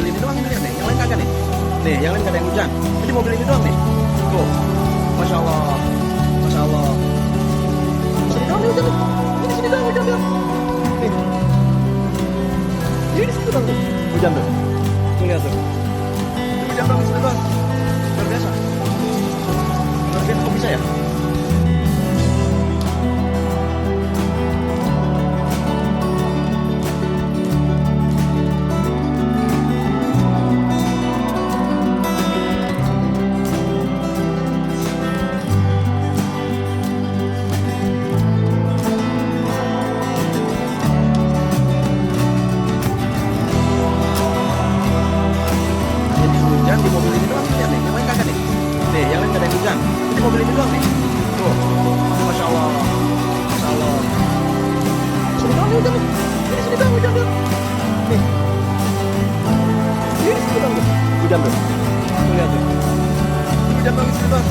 mobil ini doang nih, yang lain kagak nih. Nih, yang lain gak ada yang hujan. Jadi mobil ini doang nih. Tuh, masya Allah, masya Allah. Sini doang nih hujan nih. Ini sini doang hujan doang. Nih, ini di situ doang tuh. Hujan tuh. Tuh lihat tuh. Ini hujan doang di sini doang. Luar biasa. Luar biasa kok bisa ya? Di mobil ini doang nih, yang lain kagak nih. Nih, yang lain gak ada yang hujan. Jadi mobil ini doang nih. Tuh, masya Allah, masya Allah. Sini doang nih hujan nih. Ini sini doang hujan doang. Nih, ini sini doang tuh. Hujan tuh. Tuh lihat tuh. Ini hujan doang di sini doang.